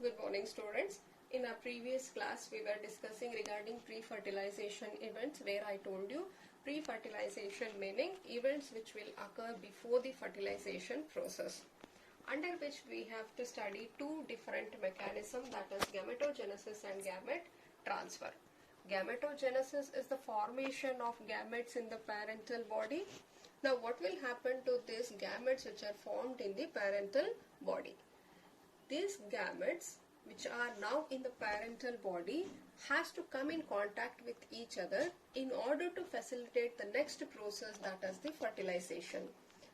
Good morning, students. In our previous class, we were discussing regarding pre-fertilization events, where I told you pre-fertilization meaning events which will occur before the fertilization process, under which we have to study two different mechanisms, that is gametogenesis and gamete transfer. Gametogenesis is the formation of gametes in the parental body. Now, what will happen to these gametes which are formed in the parental body? These gametes which are now in the parental body has to come in contact with each other in order to facilitate the next process, that is the fertilization.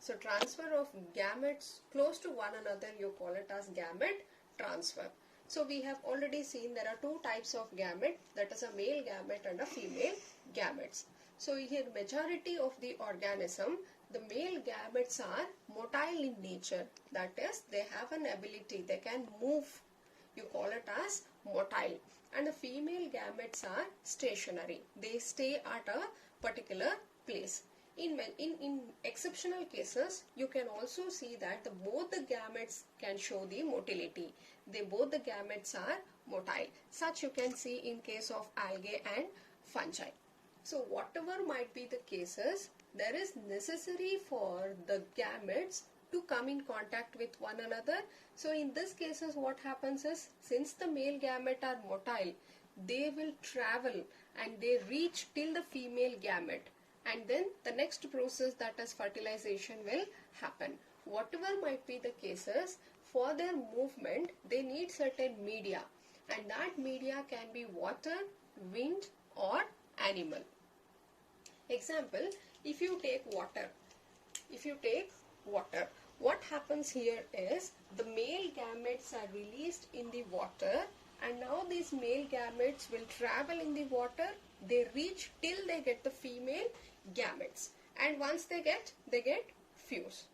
So transfer of gametes close to one another, you call it as gamete transfer. So we have already seen there are two types of gamete, that is a male gamete and a female gametes. So here majority of the organism, the male gametes are motile in nature, that is they have an ability, they can move, you call it as motile, and the female gametes are stationary, they stay at a particular place. In exceptional cases, you can also see that both the gametes can show the motility. Both the gametes are motile. Such you can see in case of algae and fungi. So whatever might be the cases, there is necessary for the gametes to come in contact with one another. So in this cases, what happens is, since the male gamete are motile, they will travel and they reach till the female gamete, and then the next process, that is fertilization, will happen. Whatever might be the cases, for their movement they need certain media, and that media can be water, wind or animal. Example, if you take water, what happens here is the male gametes are released in the water, and now these male gametes will travel in the water, they reach till they get the female gametes, and once they get fuse.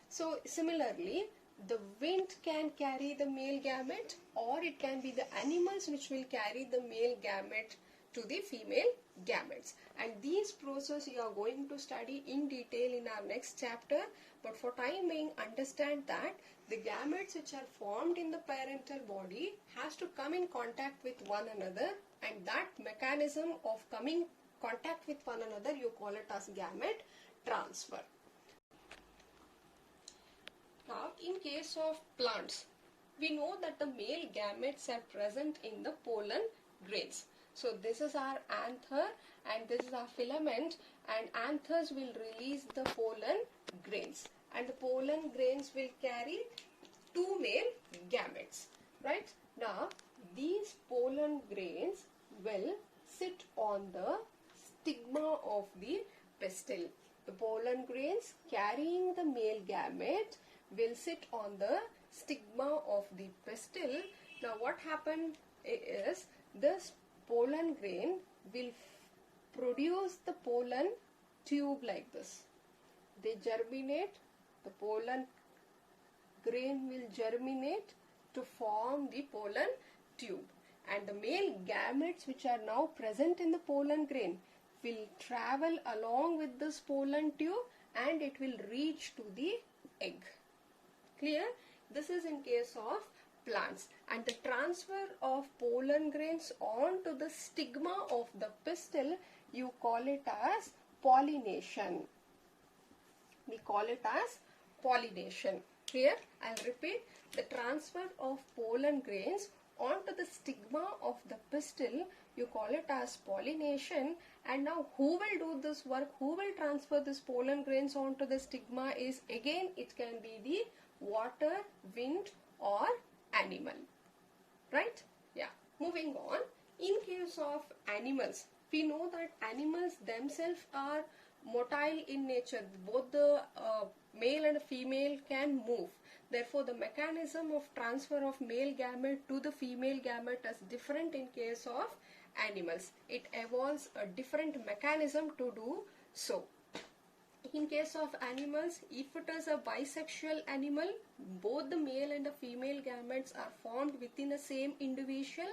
So similarly, the wind can carry the male gamete, or it can be the animals which will carry the male gamete to the female gametes, and these processes you are going to study in detail in our next chapter. But for time being, understand that the gametes which are formed in the parental body has to come in contact with one another, and that mechanism of coming contact with one another, you call it as gamete transfer. Now in case of plants, we know that the male gametes are present in the pollen grains. So this is our anther and this is our filament, and anthers will release the pollen grains, and the pollen grains will carry two male gametes, right? Now these pollen grains will sit on the stigma of the pistil. The pollen grains carrying the male gamete will sit on the stigma of the pistil. Now what happened is, this pollen grain will produce the pollen tube like this. They germinate, the pollen grain will germinate to form the pollen tube, and the male gametes which are now present in the pollen grain will travel along with this pollen tube, and it will reach to the egg. Clear? This is in case of plants, and the transfer of pollen grains onto the stigma of the pistil, you call it as pollination. We call it as pollination. Here I'll repeat, the transfer of pollen grains onto the stigma of the pistil, you call it as pollination. And now who will do this work, who will transfer this pollen grains onto the stigma is, again it can be the water, wind or animal, right? Yeah. Moving on, in case of animals, we know that animals themselves are motile in nature. Both the male and female can move. Therefore, the mechanism of transfer of male gamete to the female gamete is different in case of animals. It evolves a different mechanism to do so. In case of animals, if it is a bisexual animal, both the male and the female gametes are formed within the same individual.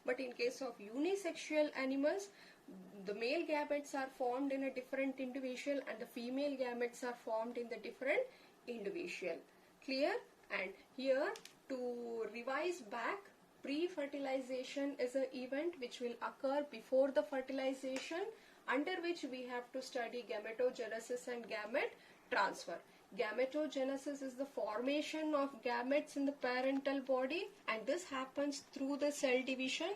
But in case of unisexual animals, the male gametes are formed in a different individual and the female gametes are formed in the different individual. Clear? And here, to revise back, pre-fertilization is an event which will occur before the fertilization, under which we have to study gametogenesis and gamete transfer. Gametogenesis is the formation of gametes in the parental body, and this happens through the cell division,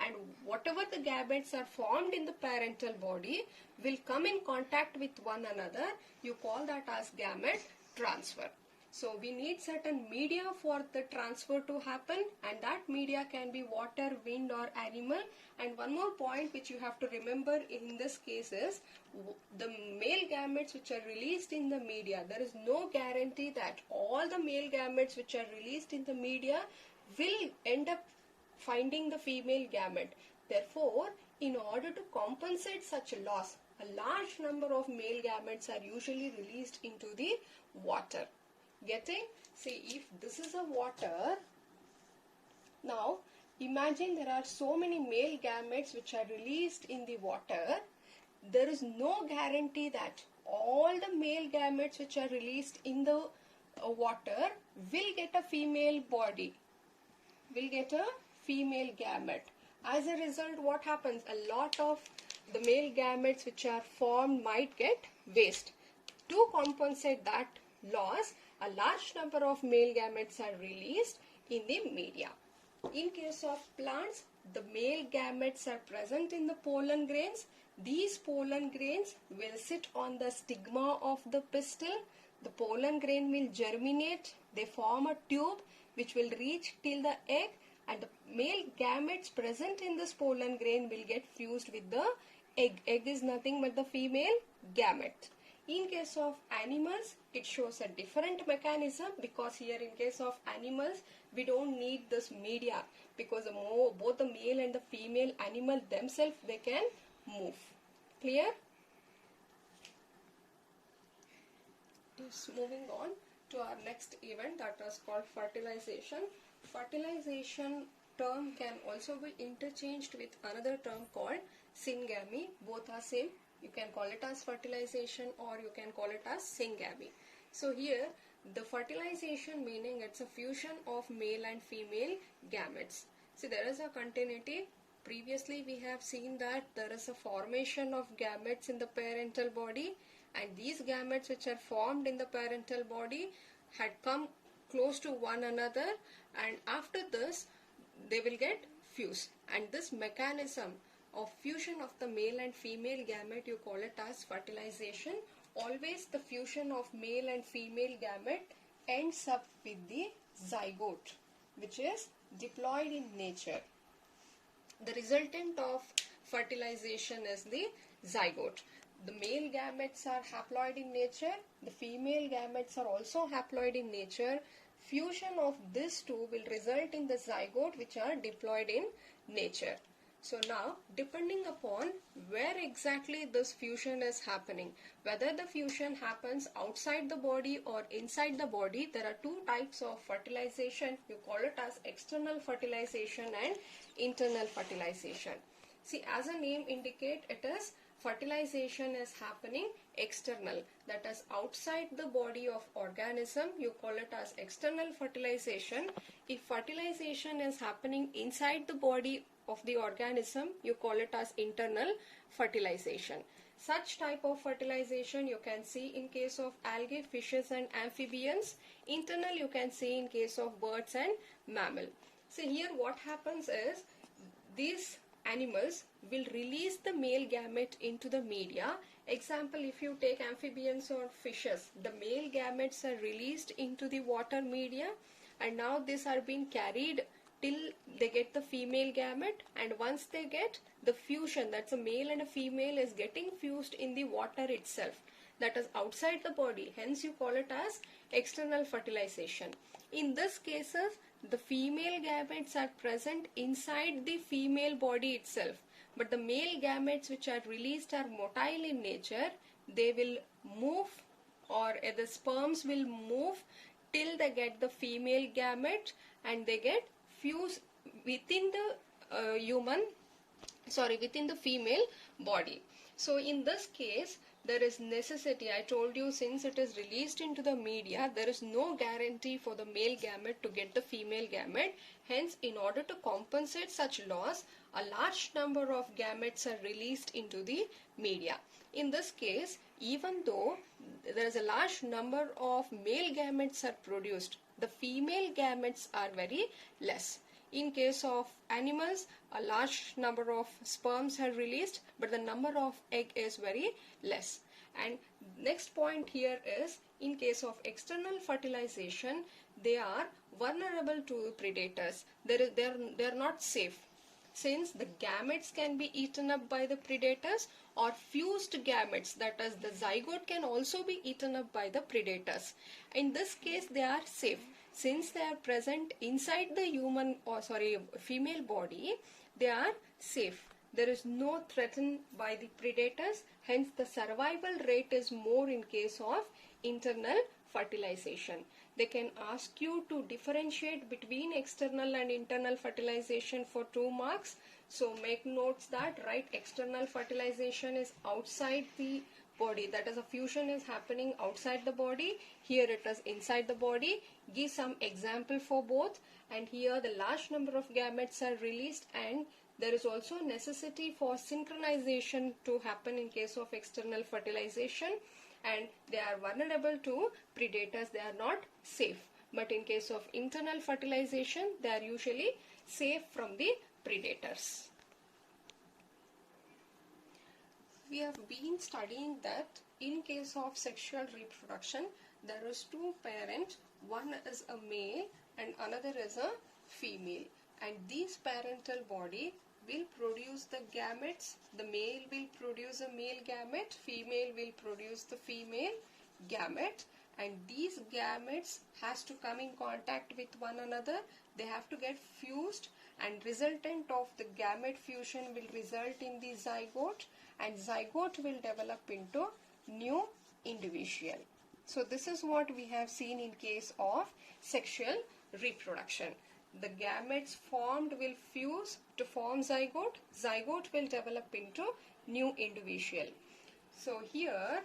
and whatever the gametes are formed in the parental body will come in contact with one another. You call that as gamete transfer. So we need certain media for the transfer to happen, and that media can be water, wind or animal. And one more point which you have to remember in this case is the male gametes which are released in the media. There is no guarantee that all the male gametes which are released in the media will end up finding the female gamete. Therefore, in order to compensate such a loss, a large number of male gametes are usually released into the water. Getting? See, if this is a water, now imagine there are so many male gametes which are released in the water. There is no guarantee that all the male gametes which are released in the water will get a female body, will get a female gamete. As a result, what happens? A lot of the male gametes which are formed might get waste. To compensate that loss, a large number of male gametes are released in the media. In case of plants, the male gametes are present in the pollen grains. These pollen grains will sit on the stigma of the pistil. The pollen grain will germinate. They form a tube which will reach till the egg, and the male gametes present in this pollen grain will get fused with the egg. Egg is nothing but the female gamete. In case of animals, it shows a different mechanism, because here in case of animals, we don't need this media, because both the male and the female animal themselves, they can move. Clear? Just moving on to our next event, that is called fertilization. Fertilization term can also be interchanged with another term called syngamy. Both are same. You can call it as fertilization or you can call it as syngamy. So here the fertilization meaning it's a fusion of male and female gametes. See, there is a continuity. Previously we have seen that there is a formation of gametes in the parental body, and these gametes which are formed in the parental body had come close to one another, and after this they will get fused, and this mechanism of fusion of the male and female gamete, you call it as fertilization. Always the fusion of male and female gamete ends up with the zygote, which is diploid in nature. The resultant of fertilization is the zygote. The male gametes are haploid in nature. The female gametes are also haploid in nature. Fusion of these two will result in the zygote, which are diploid in nature. So now, depending upon where exactly this fusion is happening, whether the fusion happens outside the body or inside the body, there are two types of fertilization. You call it as external fertilization and internal fertilization. See, as a name indicate, it is fertilization is happening external, that is outside the body of organism. You call it as external fertilization. If fertilization is happening inside the body of the organism, you call it as internal fertilization. Such type of fertilization you can see in case of algae, fishes and amphibians. Internal you can see in case of birds and mammal. So here what happens is, these animals will release the male gamete into the media. Example, if you take amphibians or fishes, the male gametes are released into the water media, and now these are being carried till they get the female gamete, and once they get the fusion, that's a male and a female is getting fused in the water itself, that is outside the body, hence you call it as external fertilization. In this cases, the female gametes are present inside the female body itself, but the male gametes which are released are motile in nature. They will move, or the sperms will move till they get the female gamete, and they get fused within the within the female body. So in this case, there is necessity. I told you, since it is released into the media, there is no guarantee for the male gamete to get the female gamete. Hence, in order to compensate such loss, a large number of gametes are released into the media. In this case, even though there is a large number of male gametes are produced, the female gametes are very less. In case of animals, a large number of sperms are released, but the number of egg is very less. And next point here is, in case of external fertilization, they are vulnerable to predators. They are not safe, since the gametes can be eaten up by the predators, or fused gametes, that is the zygote, can also be eaten up by the predators. In this case, they are safe. Since they are present inside the female body, they are safe. There is no threat by the predators. Hence, the survival rate is more in case of internal fertilization. They can ask you to differentiate between external and internal fertilization for 2 marks. So make notes that, right, external fertilization is outside the body, that is, a fusion is happening outside the body. Here it is inside the body. Give some example for both. And here the large number of gametes are released, and there is also necessity for synchronization to happen in case of external fertilization, and they are vulnerable to predators. They are not safe. But in case of internal fertilization, they are usually safe from the predators. We have been studying that in case of sexual reproduction, there is 2 parents. One is a male and another is a female. And these parental body will produce the gametes. The male will produce a male gamete, female will produce the female gamete. And these gametes has to come in contact with one another. They have to get fused, and resultant of the gamete fusion will result in the zygote, and zygote will develop into new individual. So this is what we have seen in case of sexual reproduction. The gametes formed will fuse to form zygote. Zygote will develop into new individual. So here,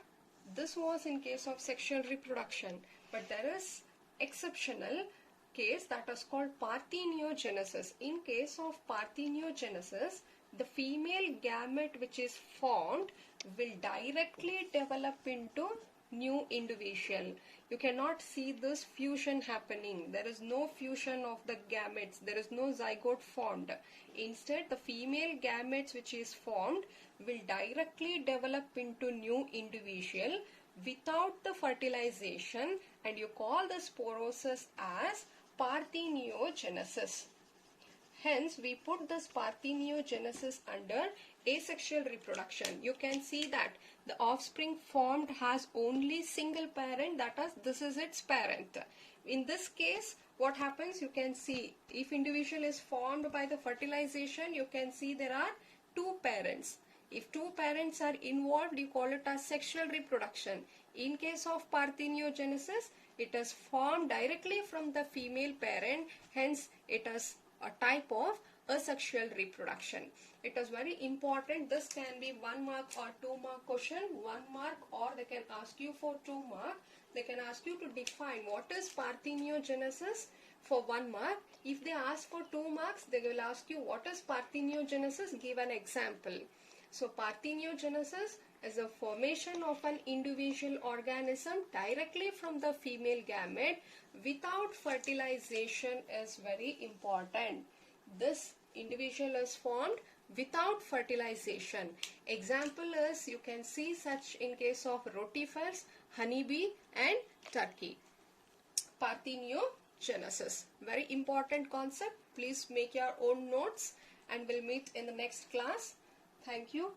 this was in case of sexual reproduction, but there is exceptional case that is called parthenogenesis. In case of parthenogenesis, the female gamete which is formed will directly develop into new individual. You cannot see this fusion happening. There is no fusion of the gametes. There is no zygote formed. Instead, the female gametes which is formed will directly develop into new individual without the fertilization, and you call this process as parthenogenesis. Hence, we put this parthenogenesis under asexual reproduction. You can see that the offspring formed has only single parent, that is, this is its parent. In this case, what happens, you can see, if individual is formed by the fertilization, you can see there are 2 parents. If 2 parents are involved, you call it as sexual reproduction. In case of parthenogenesis, it is formed directly from the female parent. Hence, it is a type of asexual reproduction. It is very important. This can be 1 mark or 2 mark question. 1 mark, or they can ask you for 2 mark. They can ask you to define what is parthenogenesis for 1 mark. If they ask for 2 marks, they will ask you what is parthenogenesis. Give an example. So parthenogenesis is a formation of an individual organism directly from the female gamete without fertilization is very important. This individual is formed without fertilization. Example is, you can see such in case of rotifers, honeybee and turkey. Parthenogenesis, very important concept. Please make your own notes, and we'll meet in the next class. Thank you.